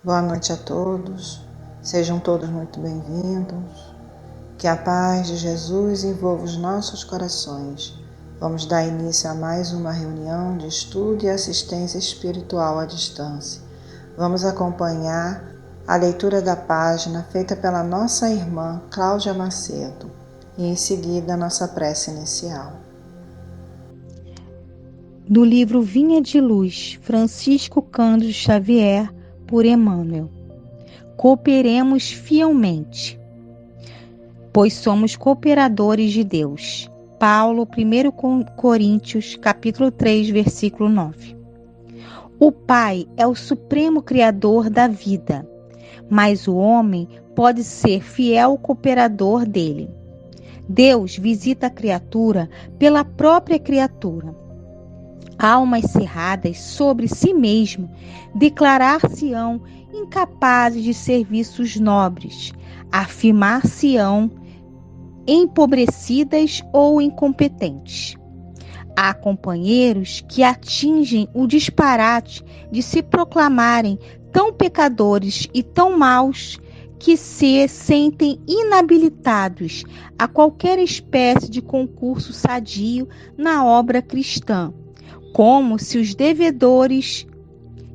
Boa noite a todos, sejam todos muito bem-vindos. Que a paz de Jesus envolva os nossos corações. Vamos dar início a mais uma reunião de estudo e assistência espiritual à distância. Vamos acompanhar a leitura da página feita pela nossa irmã Cláudia Macedo e em seguida a nossa prece inicial. Do livro Vinha de Luz, Francisco Cândido Xavier, por Emmanuel. Cooperemos fielmente, pois somos cooperadores de Deus. Paulo, 1 Coríntios, capítulo 3, versículo 9. O Pai é o supremo criador da vida, mas o homem pode ser fiel cooperador dele. Deus visita a criatura pela própria criatura. Almas cerradas sobre si mesmo declarar-se-ão incapazes de serviços nobres, afirmar-se-ão empobrecidas ou incompetentes. Há companheiros que atingem o disparate de se proclamarem tão pecadores e tão maus que se sentem inabilitados a qualquer espécie de concurso sadio na obra cristã, como se os devedores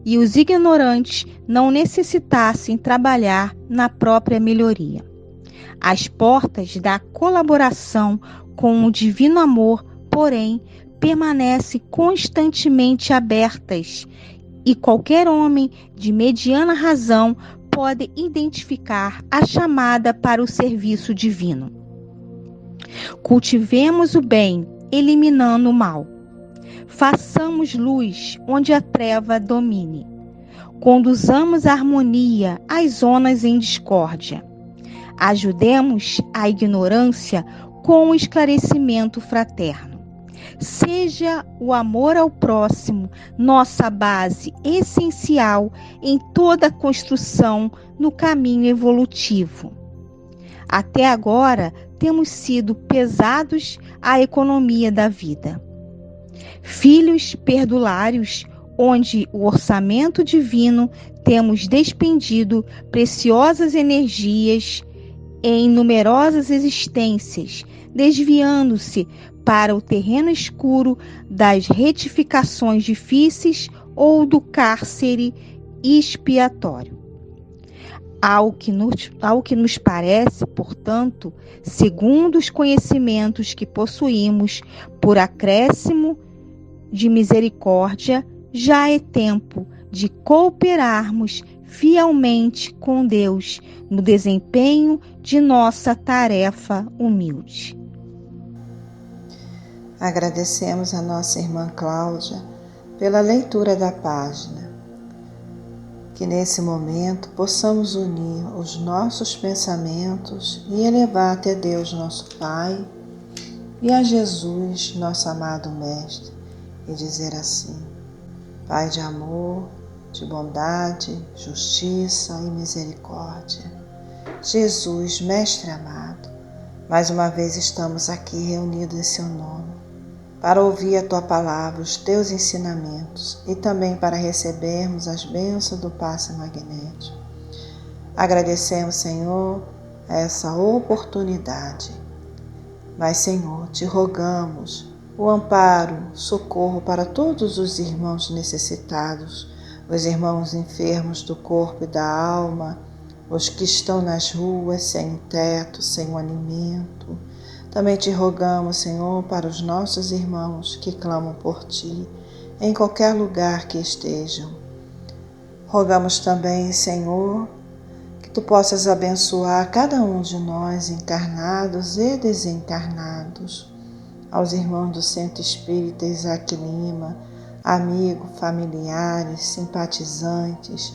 e os ignorantes não necessitassem trabalhar na própria melhoria. As portas da colaboração com o divino amor, porém, permanecem constantemente abertas e qualquer homem de mediana razão pode identificar a chamada para o serviço divino. Cultivemos o bem, eliminando o mal. Façamos luz onde a treva domine. Conduzamos a harmonia às zonas em discórdia. Ajudemos a ignorância com o esclarecimento fraterno. Seja o amor ao próximo nossa base essencial em toda a construção no caminho evolutivo. Até agora, temos sido pesados à economia da vida. Filhos perdulários, onde o orçamento divino temos despendido preciosas energias em numerosas existências, desviando-se para o terreno escuro das retificações difíceis ou do cárcere expiatório. Ao que nos parece, portanto, segundo os conhecimentos que possuímos, por acréscimo de misericórdia, já é tempo de cooperarmos fielmente com Deus no desempenho de nossa tarefa humilde. Agradecemos a nossa irmã Cláudia pela leitura da página. Que nesse momento possamos unir os nossos pensamentos e elevar até Deus nosso Pai e a Jesus, nosso amado Mestre, e dizer assim: Pai de amor, de bondade, justiça e misericórdia, Jesus, Mestre amado, mais uma vez estamos aqui reunidos em Seu nome, para ouvir a Tua palavra, os Teus ensinamentos e também para recebermos as bênçãos do passe magnético. Agradecemos, Senhor, essa oportunidade. Mas, Senhor, te rogamos o amparo, socorro para todos os irmãos necessitados, os irmãos enfermos do corpo e da alma, os que estão nas ruas sem teto, sem o alimento. Também te rogamos, Senhor, para os nossos irmãos que clamam por Ti, em qualquer lugar que estejam. Rogamos também, Senhor, que Tu possas abençoar cada um de nós, encarnados e desencarnados, aos irmãos do Centro Espírita Isaac Lima, amigos, familiares, simpatizantes.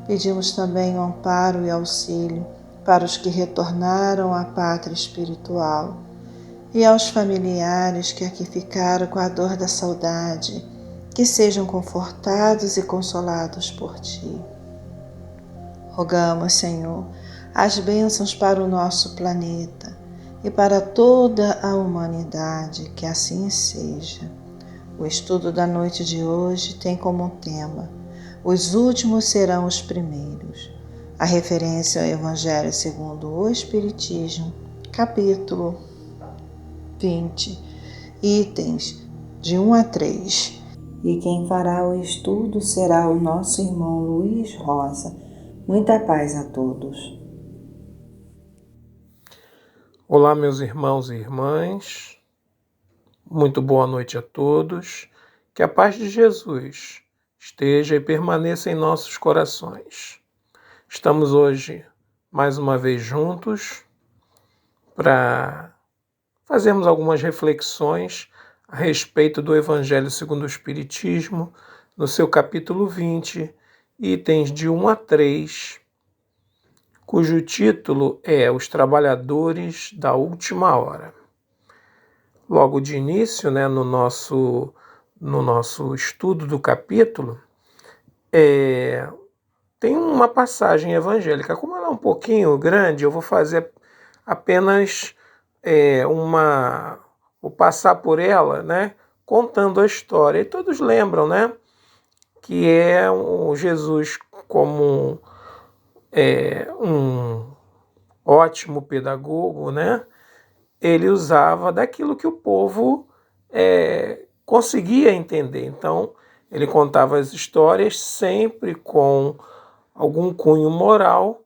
Pedimos também o amparo e auxílio para os que retornaram à pátria espiritual, e aos familiares que aqui ficaram com a dor da saudade, que sejam confortados e consolados por Ti. Rogamos, Senhor, as bênçãos para o nosso planeta e para toda a humanidade, que assim seja. O estudo da noite de hoje tem como tema: os últimos serão os primeiros. A referência ao Evangelho segundo o Espiritismo, capítulo 20, itens de 1 a 3. E quem fará o estudo será o nosso irmão Luiz Rosa. Muita paz a todos. Olá, meus irmãos e irmãs. Muito boa noite a todos. Que a paz de Jesus esteja e permaneça em nossos corações. Estamos hoje mais uma vez juntos para fazermos algumas reflexões a respeito do Evangelho segundo o Espiritismo, no seu capítulo 20, itens de 1 a 3, cujo título é Os Trabalhadores da Última Hora. Logo de início, no nosso estudo do capítulo, tem uma passagem evangélica. Como ela é um pouquinho grande, eu vou fazer apenas vou passar por ela, contando a história. E todos lembram, que é o Jesus como um ótimo pedagogo, ele usava daquilo que o povo conseguia entender. Então, ele contava as histórias sempre com algum cunho moral,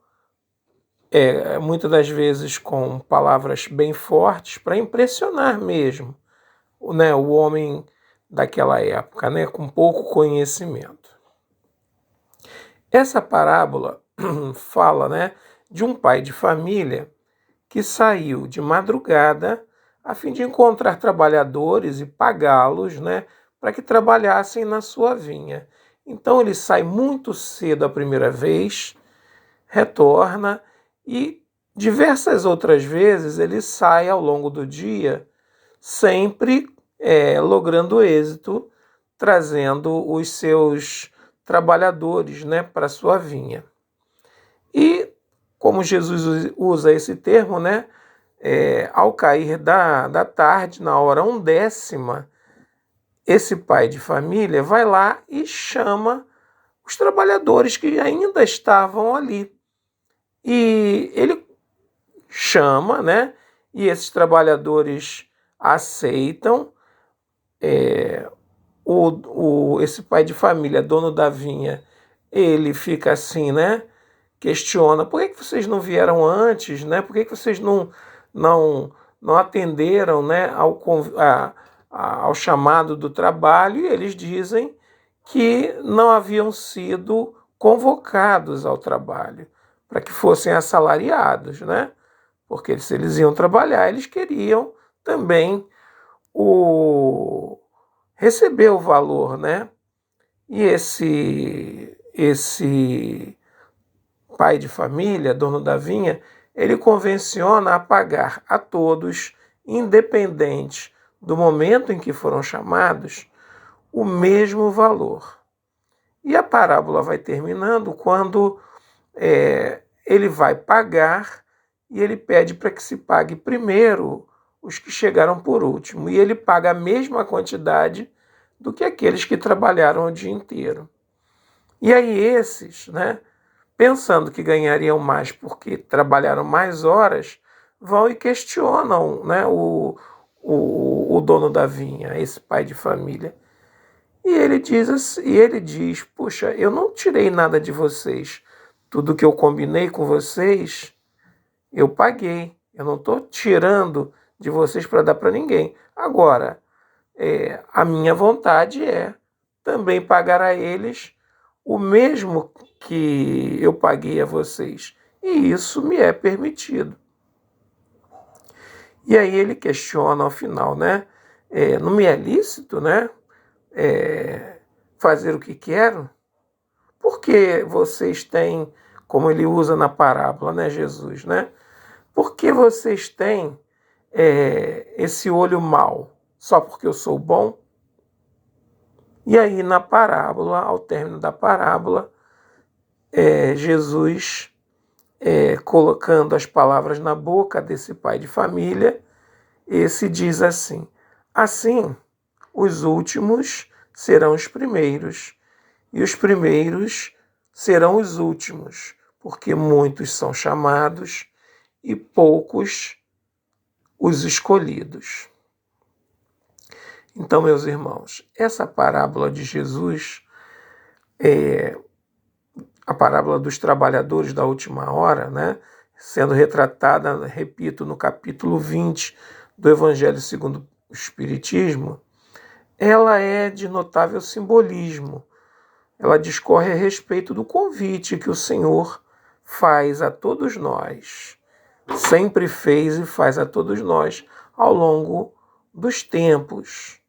muitas das vezes com palavras bem fortes, para impressionar mesmo o homem daquela época, com pouco conhecimento. Essa parábola fala de um pai de família que saiu de madrugada a fim de encontrar trabalhadores e pagá-los, para que trabalhassem na sua vinha. Então ele sai muito cedo a primeira vez, retorna e diversas outras vezes ele sai ao longo do dia, sempre logrando êxito, trazendo os seus trabalhadores para a sua vinha. E como Jesus usa esse termo, ao cair da tarde, na hora 1/10, esse pai de família vai lá e chama os trabalhadores que ainda estavam ali. E ele chama, e esses trabalhadores aceitam. Esse pai de família, dono da vinha, ele fica assim, questiona: por que vocês não vieram antes? Por que vocês não atenderam ao chamado do trabalho? E eles dizem que não haviam sido convocados ao trabalho para que fossem assalariados, porque se eles iam trabalhar, eles queriam também receber o valor, E esse pai de família, dono da vinha, ele convenciona a pagar a todos, independente do momento em que foram chamados, o mesmo valor. E a parábola vai terminando quando ele vai pagar e ele pede para que se pague primeiro os que chegaram por último. E ele paga a mesma quantidade do que aqueles que trabalharam o dia inteiro. E aí esses, pensando que ganhariam mais porque trabalharam mais horas, vão e questionam o dono da vinha, esse pai de família. E ele diz: puxa, eu não tirei nada de vocês. Tudo que eu combinei com vocês, eu paguei. Eu não estou tirando de vocês para dar para ninguém. Agora, a minha vontade é também pagar a eles o mesmo que eu paguei a vocês. E isso me é permitido. E aí ele questiona ao final, não me é lícito, fazer o que quero? Porque vocês têm, como ele usa na parábola, Jesus, Por que vocês têm esse olho mau? Só porque eu sou bom? E aí na parábola, ao término da parábola, Jesus, colocando as palavras na boca desse pai de família, esse diz assim: assim, os últimos serão os primeiros, e os primeiros serão os últimos, porque muitos são chamados e poucos os escolhidos. Então, meus irmãos, essa parábola de Jesus, a parábola dos trabalhadores da última hora, né, sendo retratada, repito, no capítulo 20 do Evangelho segundo o Espiritismo, ela é de notável simbolismo. Ela discorre a respeito do convite que o Senhor faz a todos nós, sempre fez e faz a todos nós ao longo dos tempos.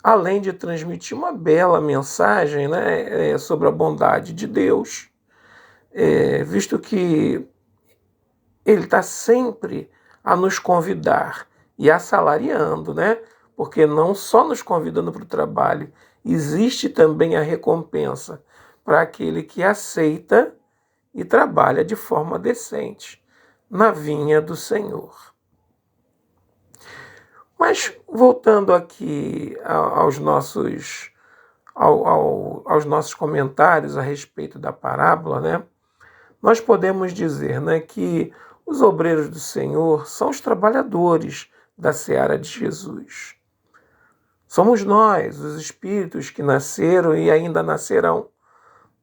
Além de transmitir uma bela mensagem, né, sobre a bondade de Deus, visto que Ele está sempre a nos convidar e assalariando, né? Porque não só nos convidando para o trabalho, existe também a recompensa para aquele que aceita e trabalha de forma decente na vinha do Senhor. Mas voltando aqui aos nossos comentários a respeito da parábola, né? Nós podemos dizer, né, que os obreiros do Senhor são os trabalhadores da seara de Jesus. Somos nós, os espíritos que nasceram e ainda nascerão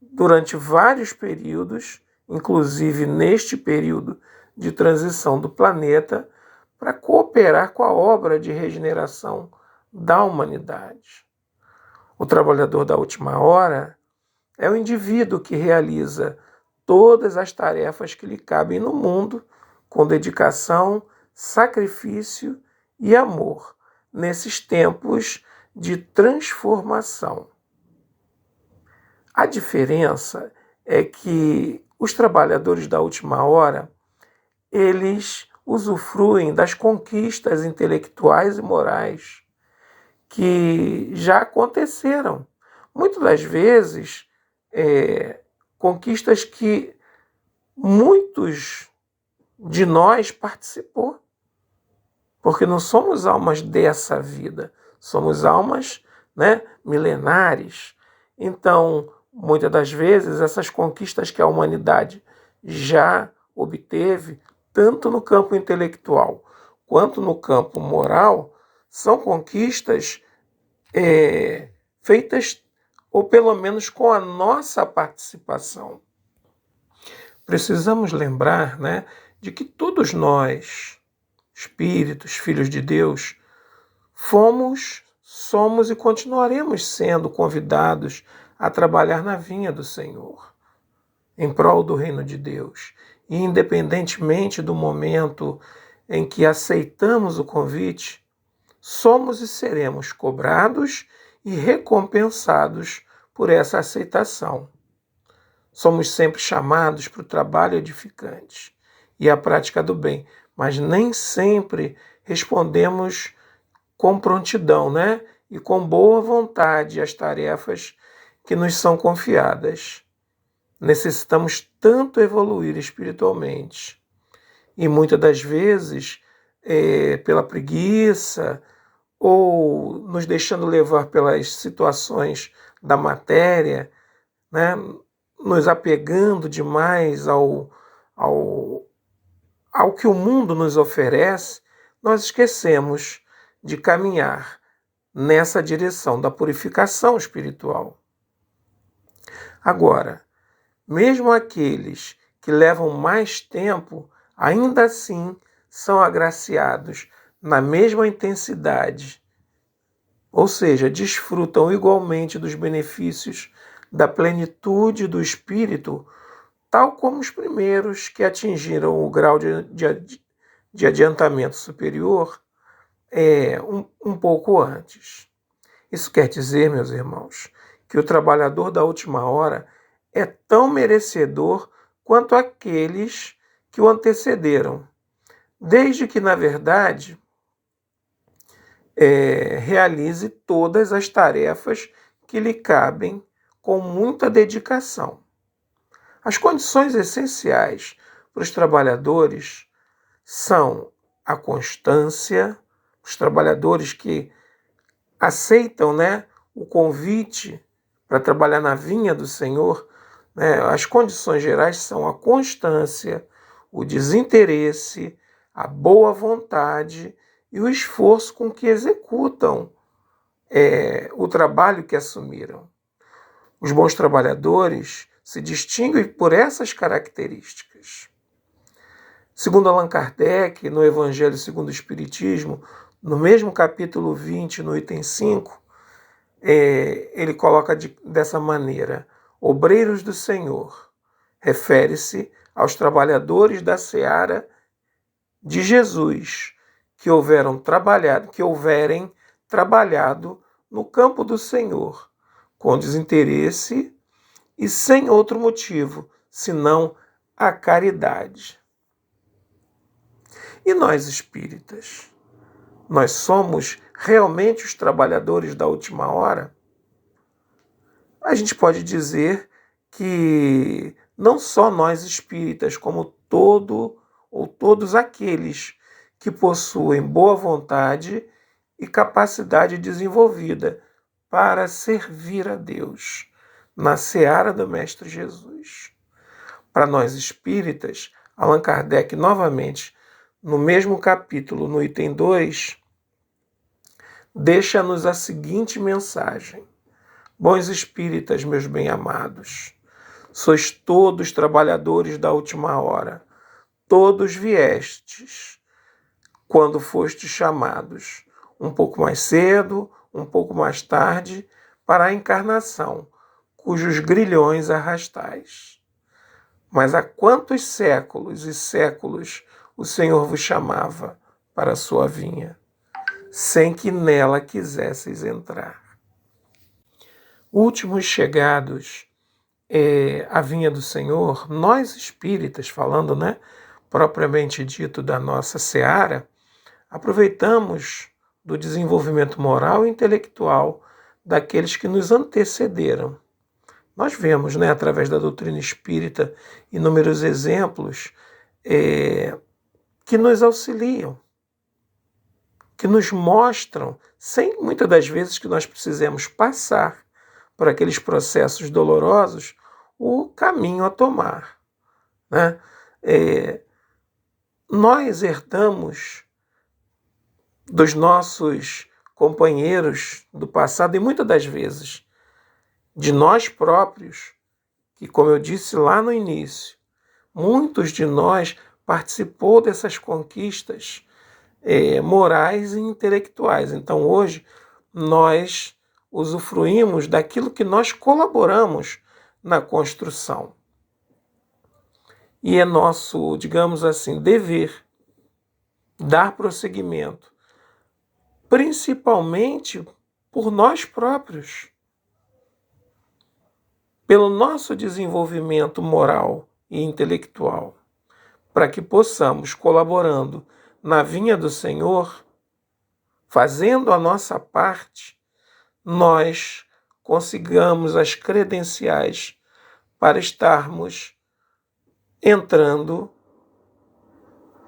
durante vários períodos, inclusive neste período de transição do planeta, para cooperar com a obra de regeneração da humanidade. O trabalhador da última hora é o indivíduo que realiza todas as tarefas que lhe cabem no mundo com dedicação, sacrifício e amor nesses tempos de transformação. A diferença é que os trabalhadores da última hora, eles usufruem das conquistas intelectuais e morais que já aconteceram. Muitas das vezes, conquistas que muitos de nós participou. Porque não somos almas dessa vida, somos almas, né, milenares. Então, muitas das vezes, essas conquistas que a humanidade já obteve, tanto no campo intelectual quanto no campo moral, são conquistas feitas, ou pelo menos com a nossa participação. Precisamos lembrar, né, de que todos nós, espíritos, filhos de Deus, fomos, somos e continuaremos sendo convidados a trabalhar na vinha do Senhor, em prol do reino de Deus. E independentemente do momento em que aceitamos o convite, somos e seremos cobrados e recompensados por essa aceitação. Somos sempre chamados para o trabalho edificante e a prática do bem, mas nem sempre respondemos com prontidão, né? E com boa vontade às tarefas que nos são confiadas. Necessitamos tanto evoluir espiritualmente. E muitas das vezes, pela preguiça, ou nos deixando levar pelas situações da matéria, né? Nos apegando demais ao que o mundo nos oferece, nós esquecemos de caminhar nessa direção da purificação espiritual. Agora, mesmo aqueles que levam mais tempo, ainda assim são agraciados na mesma intensidade, ou seja, desfrutam igualmente dos benefícios da plenitude do espírito, tal como os primeiros que atingiram o grau de adiantamento superior um pouco antes. Isso quer dizer, meus irmãos, que o trabalhador da última hora é tão merecedor quanto aqueles que o antecederam, desde que, na verdade, realize todas as tarefas que lhe cabem com muita dedicação. As condições essenciais para os trabalhadores são a constância, os trabalhadores que aceitam, né, o convite para trabalhar na vinha do Senhor, né, as condições gerais são a constância, o desinteresse, a boa vontade e o esforço com que executam o trabalho que assumiram. Os bons trabalhadores se distinguem por essas características. Segundo Allan Kardec, no Evangelho segundo o Espiritismo, no mesmo capítulo 20, no item 5, ele coloca dessa maneira: obreiros do Senhor, refere-se aos trabalhadores da seara de Jesus, que houverem trabalhado no campo do Senhor, com desinteresse e sem outro motivo, senão a caridade. E nós espíritas? Nós somos realmente os trabalhadores da última hora? A gente pode dizer que não só nós espíritas, como todos aqueles que possuem boa vontade e capacidade desenvolvida para servir a Deus na seara do Mestre Jesus. Para nós espíritas, Allan Kardec, novamente, no mesmo capítulo, no item 2, deixa-nos a seguinte mensagem: bons espíritas, meus bem-amados, sois todos trabalhadores da última hora, todos viestes, quando fostes chamados, um pouco mais cedo, um pouco mais tarde, para a encarnação, cujos grilhões arrastais. Mas há quantos séculos e séculos o Senhor vos chamava para a sua vinha, sem que nela quisesseis entrar. Últimos chegados à vinha do Senhor, nós espíritas, falando, propriamente dito da nossa seara, aproveitamos do desenvolvimento moral e intelectual daqueles que nos antecederam. Nós vemos, através da doutrina espírita, inúmeros exemplos que nos auxiliam, que nos mostram, sem muitas das vezes que nós precisemos passar por aqueles processos dolorosos, o caminho a tomar. Nós herdamos dos nossos companheiros do passado, e muitas das vezes de nós próprios, que, como eu disse lá no início, muitos de nós participou dessas conquistas morais e intelectuais. Então, hoje, nós usufruímos daquilo que nós colaboramos na construção. E é nosso, digamos assim, dever dar prosseguimento, principalmente por nós próprios, pelo nosso desenvolvimento moral e intelectual, para que possamos, colaborando na vinha do Senhor, fazendo a nossa parte, nós consigamos as credenciais para estarmos entrando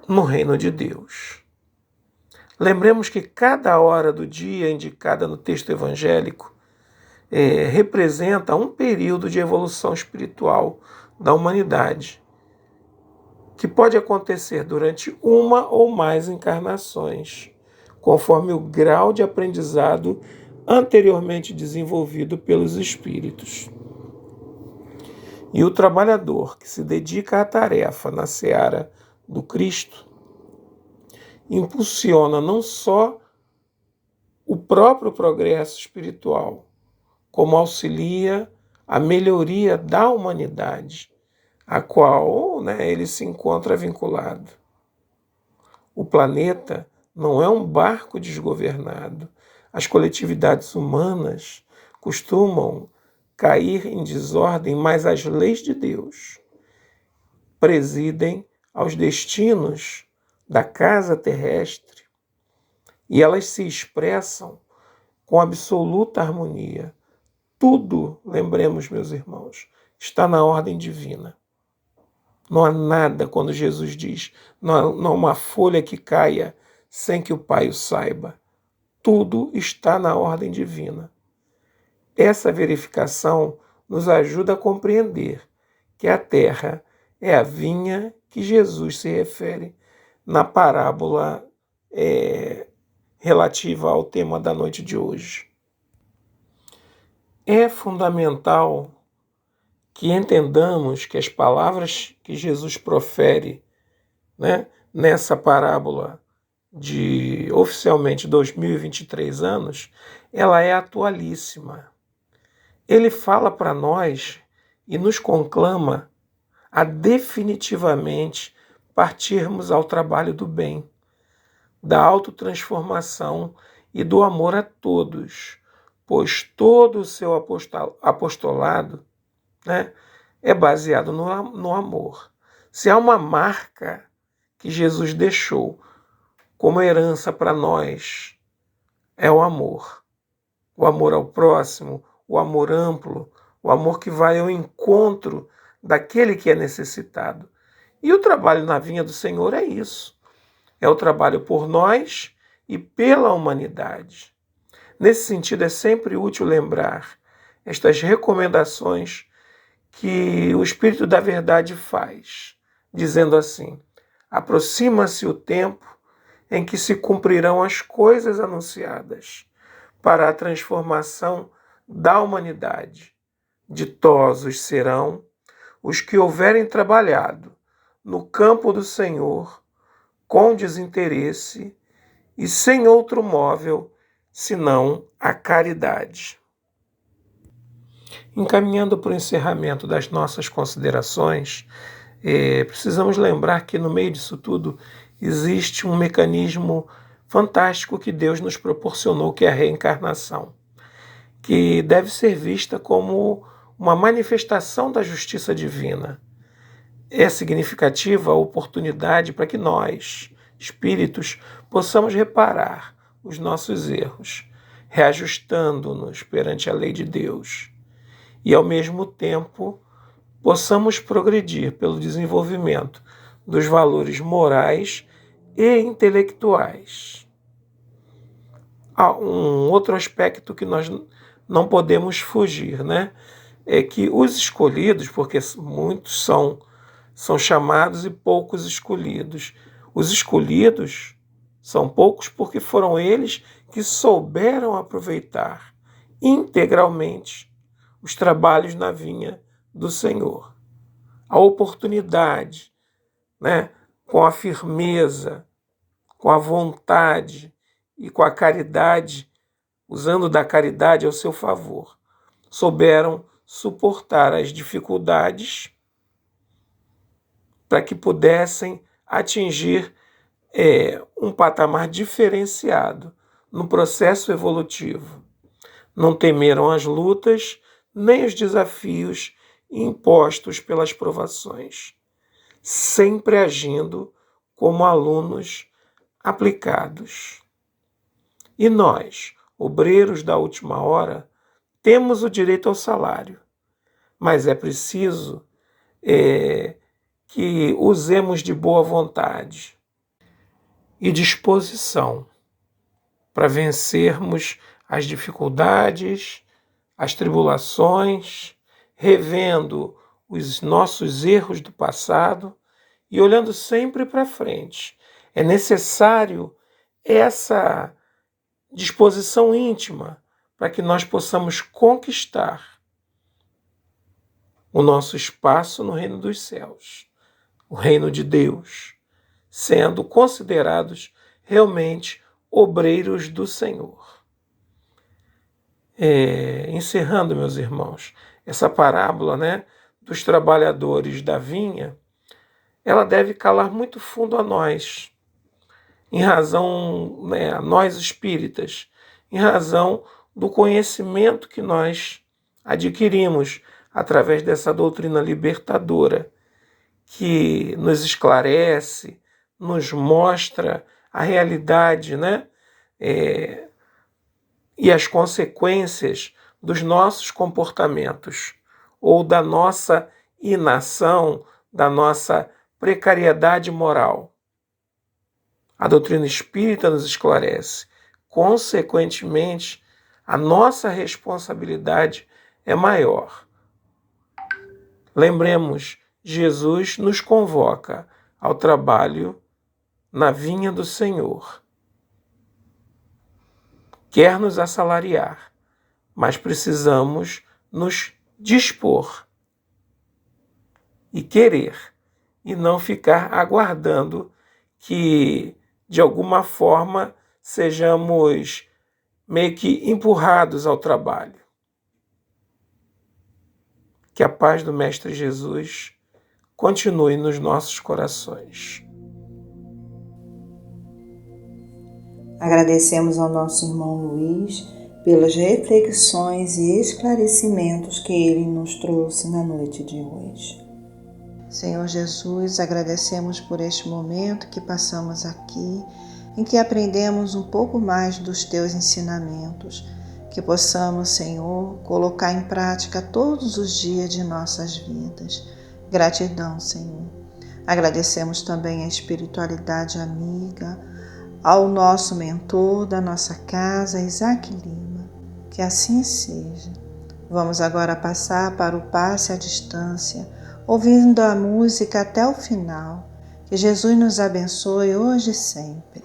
no reino de Deus. Lembremos que cada hora do dia indicada no texto evangélico representa um período de evolução espiritual da humanidade, que pode acontecer durante uma ou mais encarnações, conforme o grau de aprendizado anteriormente desenvolvido pelos espíritos. E o trabalhador que se dedica à tarefa na seara do Cristo impulsiona não só o próprio progresso espiritual, como auxilia a melhoria da humanidade, a qual ele se encontra vinculado. O planeta não é um barco desgovernado. As coletividades humanas costumam cair em desordem, mas as leis de Deus presidem aos destinos da casa terrestre e elas se expressam com absoluta harmonia. Tudo, lembremos, meus irmãos, está na ordem divina. Não há nada, quando Jesus diz, não há uma folha que caia sem que o Pai o saiba. Tudo está na ordem divina. Essa verificação nos ajuda a compreender que a terra é a vinha que Jesus se refere na parábola relativa ao tema da noite de hoje. É fundamental que entendamos que as palavras que Jesus profere, né, nessa parábola de oficialmente 2023 anos, ela é atualíssima. Ele fala para nós e nos conclama a definitivamente partirmos ao trabalho do bem, da autotransformação e do amor a todos, pois todo o seu apostolado, né, é baseado no amor. Se há uma marca que Jesus deixou como herança para nós, é o amor. O amor ao próximo, o amor amplo, o amor que vai ao encontro daquele que é necessitado. E o trabalho na vinha do Senhor é isso. É o trabalho por nós e pela humanidade. Nesse sentido, é sempre útil lembrar estas recomendações que o Espírito da Verdade faz, dizendo assim: aproxima-se o tempo em que se cumprirão as coisas anunciadas para a transformação da humanidade. Ditosos serão os que houverem trabalhado no campo do Senhor com desinteresse e sem outro móvel senão a caridade. Encaminhando para o encerramento das nossas considerações, precisamos lembrar que no meio disso tudo existe um mecanismo fantástico que Deus nos proporcionou, que é a reencarnação, que deve ser vista como uma manifestação da justiça divina. É significativa a oportunidade para que nós, espíritos, possamos reparar os nossos erros, reajustando-nos perante a lei de Deus, e, ao mesmo tempo, possamos progredir pelo desenvolvimento dos valores morais e intelectuais. Há um outro aspecto que nós não podemos fugir, né? É que os escolhidos, porque muitos são chamados e poucos escolhidos. Os escolhidos são poucos porque foram eles que souberam aproveitar integralmente os trabalhos na vinha do Senhor. A oportunidade, né, com a firmeza, com a vontade e com a caridade, usando da caridade ao seu favor, souberam suportar as dificuldades para que pudessem atingir um patamar diferenciado no processo evolutivo. Não temeram as lutas nem os desafios impostos pelas provações, sempre agindo como alunos aplicados. E nós, obreiros da última hora, temos o direito ao salário, mas é preciso que usemos de boa vontade e disposição para vencermos as dificuldades, as tribulações, revendo os nossos erros do passado e olhando sempre para frente. É necessário essa disposição íntima para que nós possamos conquistar o nosso espaço no reino dos céus, o reino de Deus, sendo considerados realmente obreiros do Senhor. Encerrando, meus irmãos, essa parábola, né, dos trabalhadores da vinha, ela deve calar muito fundo a nós, em razão, a nós espíritas, em razão do conhecimento que nós adquirimos através dessa doutrina libertadora, que nos esclarece, nos mostra a realidade, né, e as consequências dos nossos comportamentos, ou da nossa inação, da nossa precariedade moral. A doutrina espírita nos esclarece. Consequentemente, a nossa responsabilidade é maior. Lembremos, Jesus nos convoca ao trabalho na vinha do Senhor. Quer nos assalariar, mas precisamos nos dispor e querer, e não ficar aguardando que, de alguma forma, sejamos meio que empurrados ao trabalho. Que a paz do Mestre Jesus continue nos nossos corações. Agradecemos ao nosso irmão Luiz pelas reflexões e esclarecimentos que ele nos trouxe na noite de hoje. Senhor Jesus, agradecemos por este momento que passamos aqui, em que aprendemos um pouco mais dos Teus ensinamentos, que possamos, Senhor, colocar em prática todos os dias de nossas vidas. Gratidão, Senhor. Agradecemos também a espiritualidade amiga, ao nosso mentor da nossa casa, Isaac Lima. Que assim seja. Vamos agora passar para o passe à distância, ouvindo a música até o final. Que Jesus nos abençoe hoje e sempre.